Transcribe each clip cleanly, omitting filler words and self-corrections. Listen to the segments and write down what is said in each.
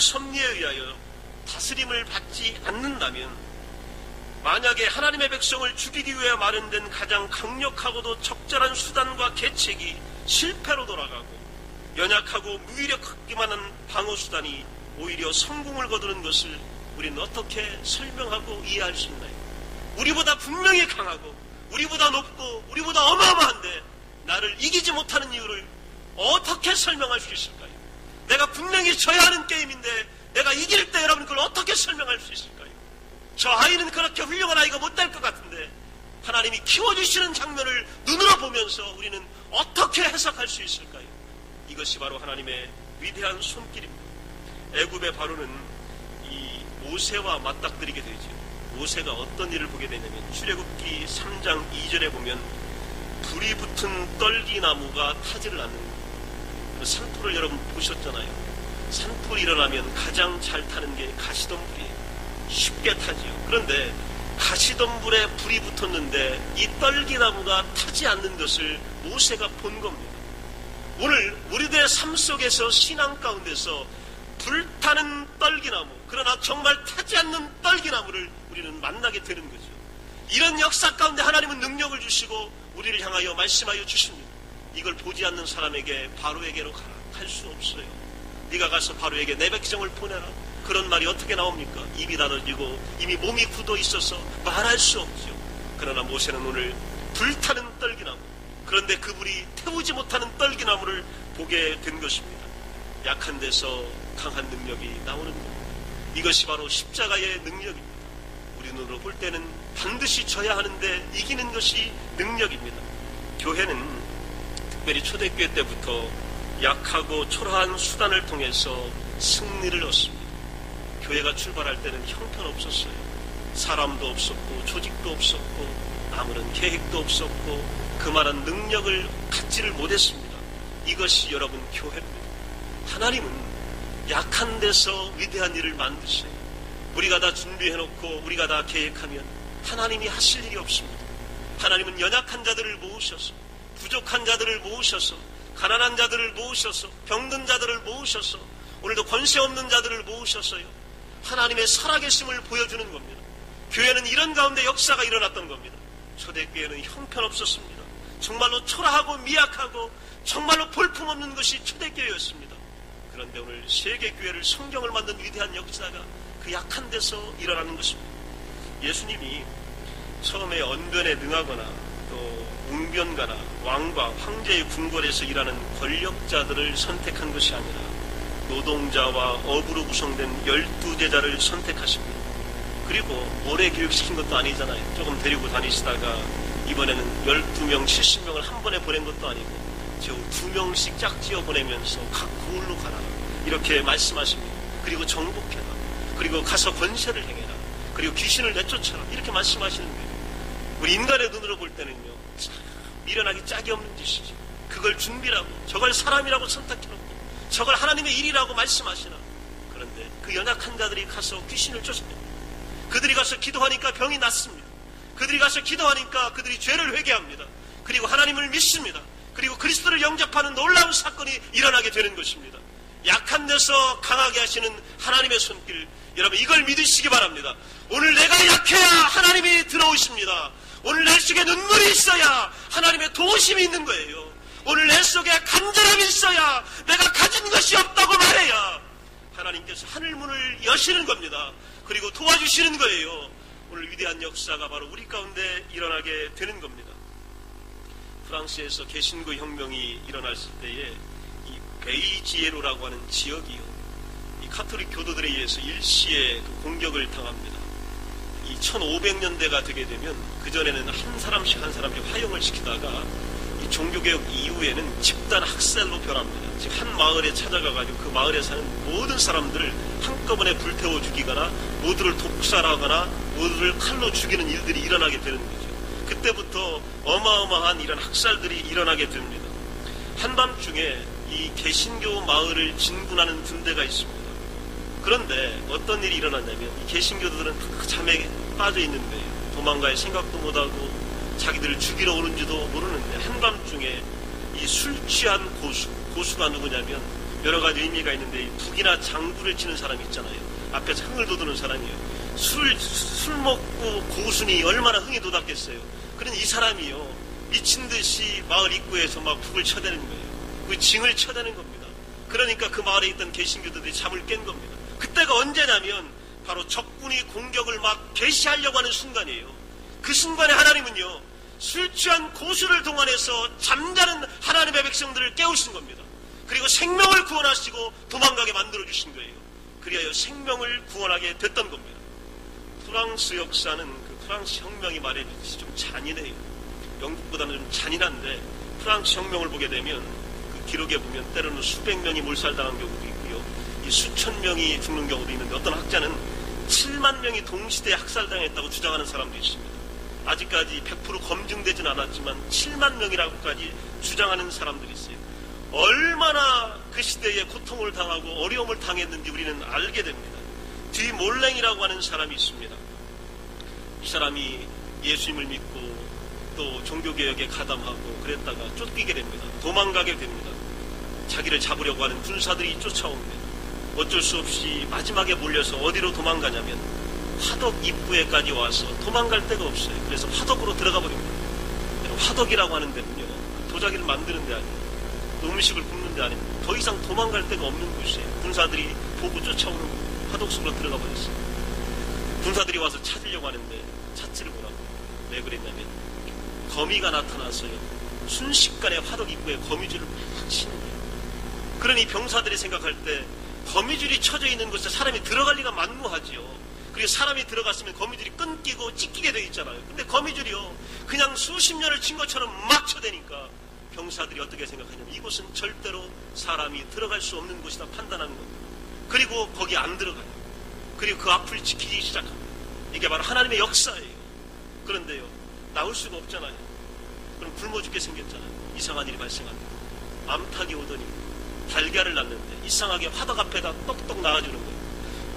섭리에 의하여 다스림을 받지 않는다면, 만약에 하나님의 백성을 죽이기 위해 마련된 가장 강력하고도 적절한 수단과 계책이 실패로 돌아가고 연약하고 무기력하기만 한 방어수단이 오히려 성공을 거두는 것을 우리는 어떻게 설명하고 이해할 수 있나요? 우리보다 분명히 강하고 우리보다 높고 우리보다 어마어마한데 나를 이기지 못하는 이유를 어떻게 설명할 수 있을까요? 내가 분명히 져야 하는 게임인데 내가 이길 때 여러분 그걸 어떻게 설명할 수 있을까요? 저 아이는 그렇게 훌륭한 아이가 못 될 것 같은데 하나님이 키워주시는 장면을 눈으로 보면서 우리는 어떻게 해석할 수 있을까요? 이것이 바로 하나님의 위대한 손길입니다. 애굽의 바로는 이 모세와 맞닥뜨리게 되죠. 모세가 어떤 일을 보게 되냐면 출애굽기 3장 2절에 보면 불이 붙은 떨기나무가 타지를 않는 거예요. 산불을 여러분 보셨잖아요. 산불이 일어나면 가장 잘 타는 게 가시덤불이에요. 쉽게 타지요. 그런데 가시덤불에 불이 붙었는데 이 떨기나무가 타지 않는 것을 모세가 본 겁니다. 오늘 우리들의 삶 속에서 신앙 가운데서 불타는 떨기나무, 그러나 정말 타지 않는 떨기나무를 우리는 만나게 되는 거죠. 이런 역사 가운데 하나님은 능력을 주시고 우리를 향하여 말씀하여 주십니다. 이걸 보지 않는 사람에게 바로에게로 가라. 갈 수 없어요. 네가 가서 바로에게 내 백성을 보내라. 그런 말이 어떻게 나옵니까? 입이 닫아지고 이미 몸이 굳어 있어서 말할 수 없죠. 그러나 모세는 오늘 불타는 떨기나무, 그런데 그 불이 태우지 못하는 떨기나무를 보게 된 것입니다. 약한 데서 강한 능력이 나오는 것, 이것이 바로 십자가의 능력입니다. 우리 눈으로 볼 때는 반드시 져야 하는데 이기는 것이 능력입니다. 교회는 특별히 초대교회 때부터 약하고 초라한 수단을 통해서 승리를 얻습니다. 교회가 출발할 때는 형편없었어요. 사람도 없었고 조직도 없었고 아무런 계획도 없었고 그만한 능력을 갖지를 못했습니다. 이것이 여러분 교회입니다. 하나님은 약한 데서 위대한 일을 만드세요. 우리가 다 준비해놓고 우리가 다 계획하면 하나님이 하실 일이 없습니다. 하나님은 연약한 자들을 모으셔서, 부족한 자들을 모으셔서, 가난한 자들을 모으셔서, 병든 자들을 모으셔서, 오늘도 권세 없는 자들을 모으셔서요, 하나님의 살아계심을 보여주는 겁니다. 교회는 이런 가운데 역사가 일어났던 겁니다. 초대교회는 형편없었습니다. 정말로 초라하고 미약하고 정말로 볼품없는 것이 초대교회였습니다. 그런데 오늘 세계교회를 성경을 만든 위대한 역사가 그 약한 데서 일어나는 것입니다. 예수님이 처음에 언변에 능하거나 또 웅변가나 왕과 황제의 궁궐에서 일하는 권력자들을 선택한 것이 아니라 노동자와 어부로 구성된 12제자를 선택하십니다. 그리고 오래 교육시킨 것도 아니잖아요. 조금 데리고 다니시다가 이번에는 12명, 70명을 한 번에 보낸 것도 아니고 저 2명씩 짝지어 보내면서 각 고을로 가라 이렇게 말씀하십니다. 그리고 정복해라. 그리고 가서 권세를 행해라. 그리고 귀신을 내쫓아라. 이렇게 말씀하시는 거예요. 우리 인간의 눈으로 볼 때는요, 참 미련하기 짝이 없는 짓이죠. 그걸 준비라고, 저걸 사람이라고 선택해놓고 저걸 하나님의 일이라고 말씀하시나. 그런데 그 연약한 자들이 가서 귀신을 쫓아냅니다. 그들이 가서 기도하니까 병이 낫습니다. 그들이 가서 기도하니까 그들이 죄를 회개합니다. 그리고 하나님을 믿습니다. 그리고 그리스도를 영접하는 놀라운 사건이 일어나게 되는 것입니다. 약한 데서 강하게 하시는 하나님의 손길, 여러분 이걸 믿으시기 바랍니다. 오늘 내가 약해야 하나님이 들어오십니다. 오늘 내 속에 눈물이 있어야 하나님의 도우심이 있는 거예요. 오늘 내 속에 간절함이 있어야, 내가 가진 것이 없다고 말해야 하나님께서 하늘문을 여시는 겁니다. 그리고 도와주시는 거예요. 오늘 위대한 역사가 바로 우리 가운데 일어나게 되는 겁니다. 프랑스에서 개신교 혁명이 일어났을 때에 이 베이지에로라고 하는 지역이요, 이 카톨릭 교도들에 의해서 일시에 그 공격을 당합니다. 이 1500년대가 되게 되면 그전에는 한 사람씩 화형을 시키다가 이 종교개혁 이후에는 집단 학살로 변합니다. 즉 한 마을에 찾아가가지고 그 마을에 사는 모든 사람들을 한꺼번에 불태워 죽이거나 모두를 독살하거나 모두를 칼로 죽이는 일들이 일어나게 되는 거죠. 그때부터 어마어마한 이런 학살들이 일어나게 됩니다. 한밤중에 이 개신교 마을을 진군하는 군대가 있습니다. 그런데 어떤 일이 일어났냐면 이 개신교들은 다 잠에 빠져 있는 거예요. 도망갈 생각도 못하고 자기들을 죽이러 오는지도 모르는데 한밤중에 이 술 취한 고수가 누구냐면 여러 가지 의미가 있는데, 북이나 장구를 치는 사람이 있잖아요. 앞에서 흥을 돋우는 사람이에요. 술 먹고 고순이 얼마나 흥이 돋았겠어요. 그런 이 사람이요, 미친 듯이 마을 입구에서 막 북을 쳐대는 거예요. 그 징을 쳐대는 겁니다. 그러니까 그 마을에 있던 개신교들이 잠을 깬 겁니다. 그때가 언제냐면 바로 적군이 공격을 막 개시하려고 하는 순간이에요. 그 순간에 하나님은요, 술 취한 고수를 동원해서 잠자는 하나님의 백성들을 깨우신 겁니다. 그리고 생명을 구원하시고 도망가게 만들어주신 거예요. 그리하여 생명을 구원하게 됐던 겁니다. 프랑스 역사는 그 프랑스 혁명이 말해주듯이 좀 잔인해요. 영국보다는 좀 잔인한데, 프랑스 혁명을 보게 되면 그 기록에 보면 때로는 수백 명이 몰살당한 경우도 있고요, 이 수천 명이 죽는 경우도 있는데, 어떤 학자는 7만 명이 동시대에 학살당했다고 주장하는 사람도 있습니다. 아직까지 100% 검증되진 않았지만 7만 명이라고까지 주장하는 사람들이 있어요. 얼마나 그 시대에 고통을 당하고 어려움을 당했는지 우리는 알게 됩니다. 뒤몰랭이라고 하는 사람이 있습니다. 이 사람이 예수님을 믿고 또 종교개혁에 가담하고 그랬다가 쫓기게 됩니다. 도망가게 됩니다. 자기를 잡으려고 하는 군사들이 쫓아옵니다. 어쩔 수 없이 마지막에 몰려서 어디로 도망가냐면 화덕 입구에까지 와서 도망갈 데가 없어요. 그래서 화덕으로 들어가 버립니다. 화덕이라고 하는 데는요, 도자기를 만드는 데 아니에요. 음식을 굽는 데 아닙니다. 더 이상 도망갈 데가 없는 곳이에요. 군사들이 보고 쫓아오는 거예요. 화덕 속으로 들어가 버렸어요. 군사들이 와서 찾으려고 하는데 찾지를 못하고, 왜 그랬냐면 거미가 나타나서요, 순식간에 화덕 입구에 거미줄을 팍 치는 거예요. 그러니 병사들이 생각할 때 거미줄이 쳐져 있는 곳에 사람이 들어갈 리가 만무하지요. 그리고 사람이 들어갔으면 거미줄이 끊기고 찢기게 돼 있잖아요. 근데 거미줄이요, 그냥 수십 년을 친 것처럼 막 쳐대니까 병사들이 어떻게 생각하냐면 이곳은 절대로 사람이 들어갈 수 없는 곳이다 판단하는 겁니다. 그리고 거기 안 들어가요. 그리고 그 앞을 지키기 시작합니다. 이게 바로 하나님의 역사예요. 그런데요, 나올 수가 없잖아요. 그럼 굶어 죽게 생겼잖아요. 이상한 일이 발생합니다. 암탉이 오더니 달걀을 낳는데 이상하게 화덕 앞에다 똑똑 낳아주는 거예요.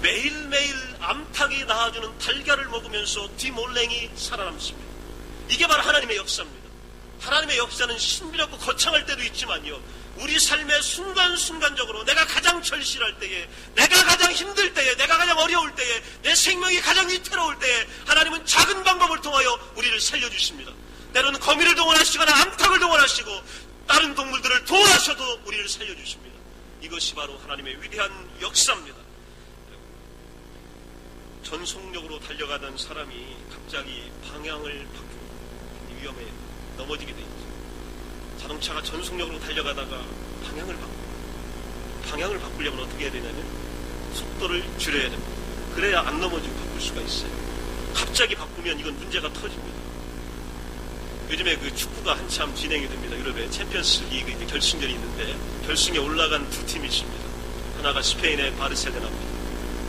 매일매일 암탉이 낳아주는 달걀을 먹으면서 뒤몰랭이 살아남습니다. 이게 바로 하나님의 역사입니다. 하나님의 역사는 신비롭고 거창할 때도 있지만요, 우리 삶의 순간순간적으로 내가 가장 절실할 때에, 내가 가장 힘들 때에, 내가 가장 어려울 때에, 내 생명이 가장 위태로울 때에 하나님은 작은 방법을 통하여 우리를 살려주십니다. 때로는 거미를 동원하시거나 암탉을 동원하시고 다른 동물들을 도와셔도 우리를 살려주십니다. 이것이 바로 하나님의 위대한 역사입니다. 전속력으로 달려가던 사람이 갑자기 방향을 바꾸고 위험해요. 넘어지게 돼 있죠. 자동차가 전속력으로 달려가다가 방향을 바꾸려면 어떻게 해야 되냐면 속도를 줄여야 됩니다. 그래야 안 넘어지고 바꿀 수가 있어요. 갑자기 바꾸면 이건 문제가 터집니다. 요즘에 그 축구가 한참 진행이 됩니다. 유럽의 챔피언스 리그 결승전이 있는데 결승에 올라간 두 팀이 있습니다. 하나가 스페인의 바르셀로나입니다.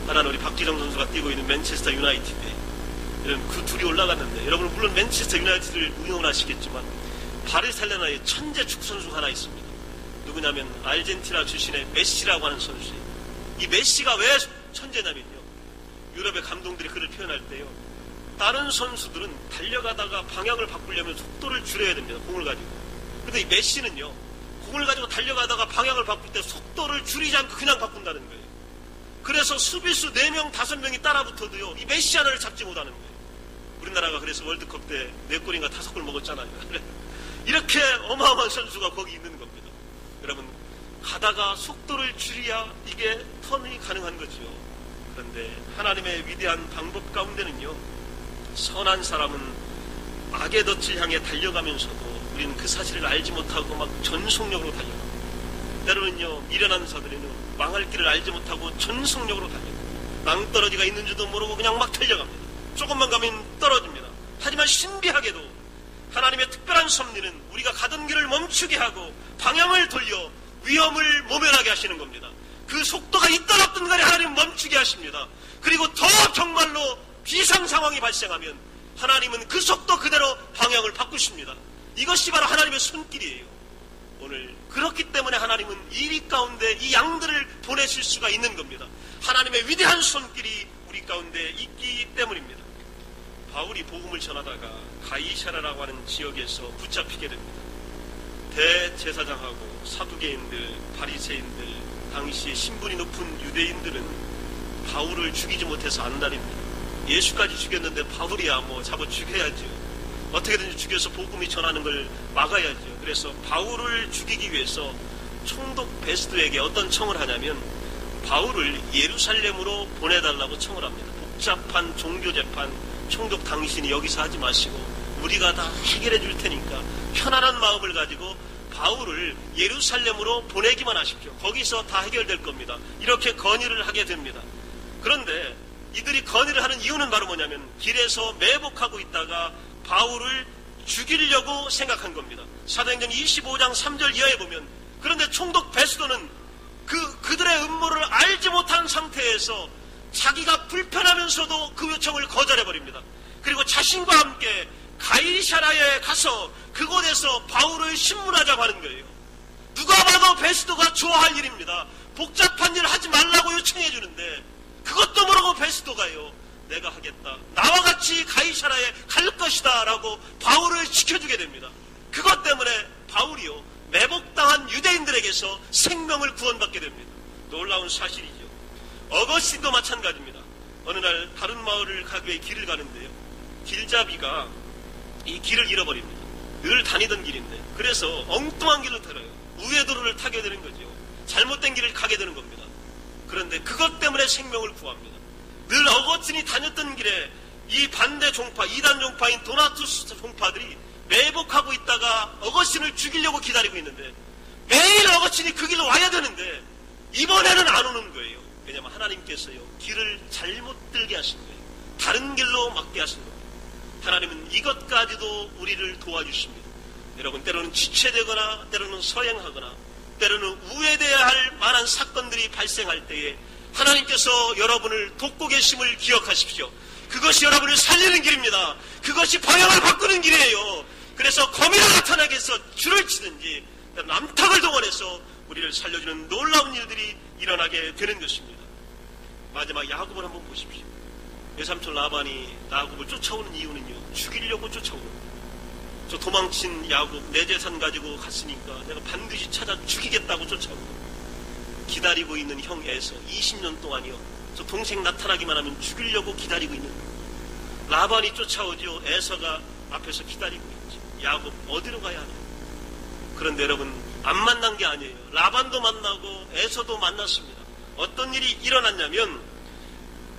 하나는 우리 박지성 선수가 뛰고 있는 맨체스터 유나이티드. 그 둘이 올라갔는데, 여러분은 물론 맨체스터 유나이티드를 응원하시겠지만 바르셀로나의 천재 축구 선수가 하나 있습니다. 누구냐면 아르헨티나 출신의 메시라고 하는 선수예요. 이 메시가 왜 천재냐면요, 유럽의 감독들이 그를 표현할 때요, 다른 선수들은 달려가다가 방향을 바꾸려면 속도를 줄여야 됩니다. 공을 가지고. 근데 이 메시는요, 공을 가지고 달려가다가 방향을 바꿀 때 속도를 줄이지 않고 그냥 바꾼다는 거예요. 그래서 수비수 4명, 5명이 따라붙어도요, 이 메시 하나를 잡지 못하는 거예요. 우리나라가 그래서 월드컵 때 4골인가 5골 먹었잖아요. 이렇게 어마어마한 선수가 거기 있는 겁니다. 여러분, 가다가 속도를 줄여야 이게 턴이 가능한 거지요. 그런데 하나님의 위대한 방법 가운데는요, 선한 사람은 악의 덫을 향해 달려가면서도 우리는 그 사실을 알지 못하고 막 전속력으로 달려갑니다. 때로는요, 미련한 자들은 망할 길을 알지 못하고 전속력으로 달려갑니다. 낭떠러지가 있는 줄도 모르고 그냥 막 달려갑니다. 조금만 가면 떨어집니다. 하지만 신비하게도 하나님의 특별한 섭리는 우리가 가던 길을 멈추게 하고 방향을 돌려 위험을 모면하게 하시는 겁니다. 그 속도가 있던 없던 간에 하나님은 멈추게 하십니다. 그리고 더 정말로 비상 상황이 발생하면 하나님은 그 속도 그대로 방향을 바꾸십니다. 이것이 바로 하나님의 손길이에요. 오늘 그렇기 때문에 하나님은 이 가운데 이 양들을 보내실 수가 있는 겁니다. 하나님의 위대한 손길이 우리 가운데 있기 때문입니다. 바울이 복음을 전하다가 가이사랴라고 하는 지역에서 붙잡히게 됩니다. 대제사장하고 사두개인들, 바리새인들 당시에 신분이 높은 유대인들은 바울을 죽이지 못해서 안달입니다. 예수까지 죽였는데 바울이야 뭐 잡아 죽여야죠. 어떻게든지 죽여서 복음이 전하는 걸 막아야죠. 그래서 바울을 죽이기 위해서 총독 베스도에게 어떤 청을 하냐면 바울을 예루살렘으로 보내달라고 청을 합니다. 복잡한 종교재판 총독 당신이 여기서 하지 마시고 우리가 다 해결해 줄 테니까 편안한 마음을 가지고 바울을 예루살렘으로 보내기만 하십시오. 거기서 다 해결될 겁니다. 이렇게 건의를 하게 됩니다. 그런데 이들이 건의를 하는 이유는 바로 뭐냐면 길에서 매복하고 있다가 바울을 죽이려고 생각한 겁니다. 사도행전 25장 3절 이하에 보면 그런데 총독 베스도는 그들의 음모를 알지 못한 상태에서 자기가 불편하면서도 그 요청을 거절해버립니다. 그리고 자신과 함께 가이사랴에 가서 그곳에서 바울을 신문하자고 하는 거예요. 누가 봐도 베스도가 좋아할 일입니다. 복잡한 일 하지 말라고 요청해 주는데 그것도 모르고 베스도가요, 내가 하겠다, 나와 같이 가이사랴에 갈 것이다 라고 바울을 지켜주게 됩니다. 그것 때문에 바울이요 매복당한 유대인들에게서 생명을 구원받게 됩니다. 놀라운 사실이죠. 어거스틴도 마찬가지입니다. 어느 날 다른 마을을 가기 위해 길을 가는데요, 길잡이가 이 길을 잃어버립니다. 늘 다니던 길인데 그래서 엉뚱한 길을 들어요. 우회도로를 타게 되는 거죠. 잘못된 길을 가게 되는 겁니다. 그런데 그것 때문에 생명을 구합니다. 늘 어거스틴이 다녔던 길에 이 반대 종파, 이단 종파인 도나투스 종파들이 매복하고 있다가 어거스틴을 죽이려고 기다리고 있는데 매일 어거스틴이 그 길로 와야 되는데 이번에는 안 오는 거예요. 왜냐하면 하나님께서요 길을 잘못 들게 하신 거예요. 다른 길로 막게 하신 거예요. 하나님은 이것까지도 우리를 도와주십니다. 여러분, 때로는 지체되거나 때로는 서행하거나 때로는 우회되어야 할 만한 사건들이 발생할 때에 하나님께서 여러분을 돕고 계심을 기억하십시오. 그것이 여러분을 살리는 길입니다. 그것이 방향을 바꾸는 길이에요. 그래서 거미가 나타나게 해서 줄을 치든지 남탁을 동원해서 우리를 살려주는 놀라운 일들이 일어나게 되는 것입니다. 마지막 야곱을 한번 보십시오. 외삼촌 라반이 야곱을 쫓아오는 이유는요, 죽이려고 쫓아오는 거예요. 저 도망친 야곱 내 재산 가지고 갔으니까 내가 반드시 찾아 죽이겠다고 쫓아오는 거예요. 기다리고 있는 형 에서 20년 동안이요 저 동생 나타나기만 하면 죽이려고 기다리고 있는 거예요. 라반이 쫓아오죠. 에서가 앞에서 기다리고 있죠. 야곱 어디로 가야 하나요? 그런데 여러분, 안 만난 게 아니에요. 라반도 만나고 에서도 만났습니다. 어떤 일이 일어났냐면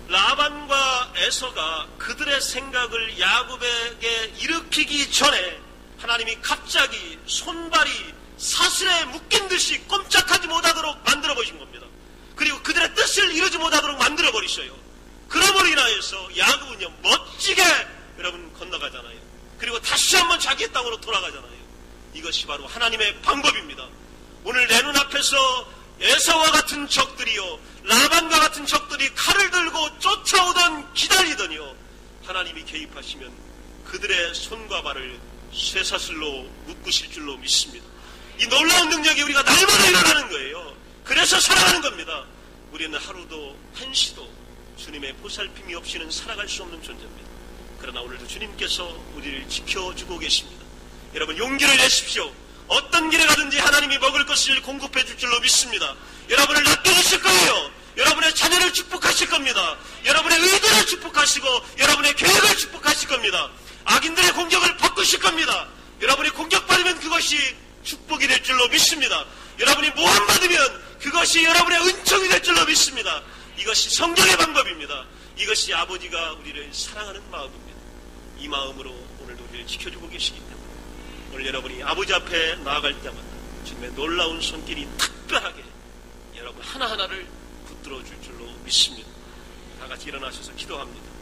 라반과 에서가 그들의 생각을 야곱에게 일으키기 전에 하나님이 갑자기 손발이 사슬에 묶인 듯이 꼼짝하지 못하도록 만들어 버리신 겁니다. 그리고 그들의 뜻을 이루지 못하도록 만들어 버리셔요. 그러므로 인하여서 야곱은요 멋지게 여러분 건너가잖아요. 그리고 다시 한번 자기의 땅으로 돌아가잖아요. 이것이 바로 하나님의 방법입니다. 오늘 내 눈앞에서 에서와 같은 적들이요 라반과 같은 적들이 칼을 들고 쫓아오던 기다리더니요 하나님이 개입하시면 그들의 손과 발을 쇠사슬로 묶으실 줄로 믿습니다. 이 놀라운 능력이 우리가 날마다 일어나는 거예요. 그래서 살아가는 겁니다. 우리는 하루도 한시도 주님의 보살핌이 없이는 살아갈 수 없는 존재입니다. 그러나 오늘도 주님께서 우리를 지켜주고 계십니다. 여러분, 용기를 내십시오. 어떤 길에 가든지 하나님이 먹을 것을 공급해 줄 줄로 믿습니다. 여러분을 놔두실 거예요. 여러분의 자녀를 축복하실 겁니다. 여러분의 의도를 축복하시고 여러분의 계획을 축복하실 겁니다. 악인들의 공격을 바꾸실 겁니다. 여러분이 공격받으면 그것이 축복이 될 줄로 믿습니다. 여러분이 모함받으면 그것이 여러분의 은총이 될 줄로 믿습니다. 이것이 성경의 방법입니다. 이것이 아버지가 우리를 사랑하는 마음입니다. 이 마음으로 오늘도 우리를 지켜주고 계시기 때문에 오늘 여러분이 아버지 앞에 나아갈 때마다 주님의 놀라운 손길이 특별하게 여러분 하나하나를 붙들어 줄 줄로 믿습니다. 다 같이 일어나셔서 기도합니다.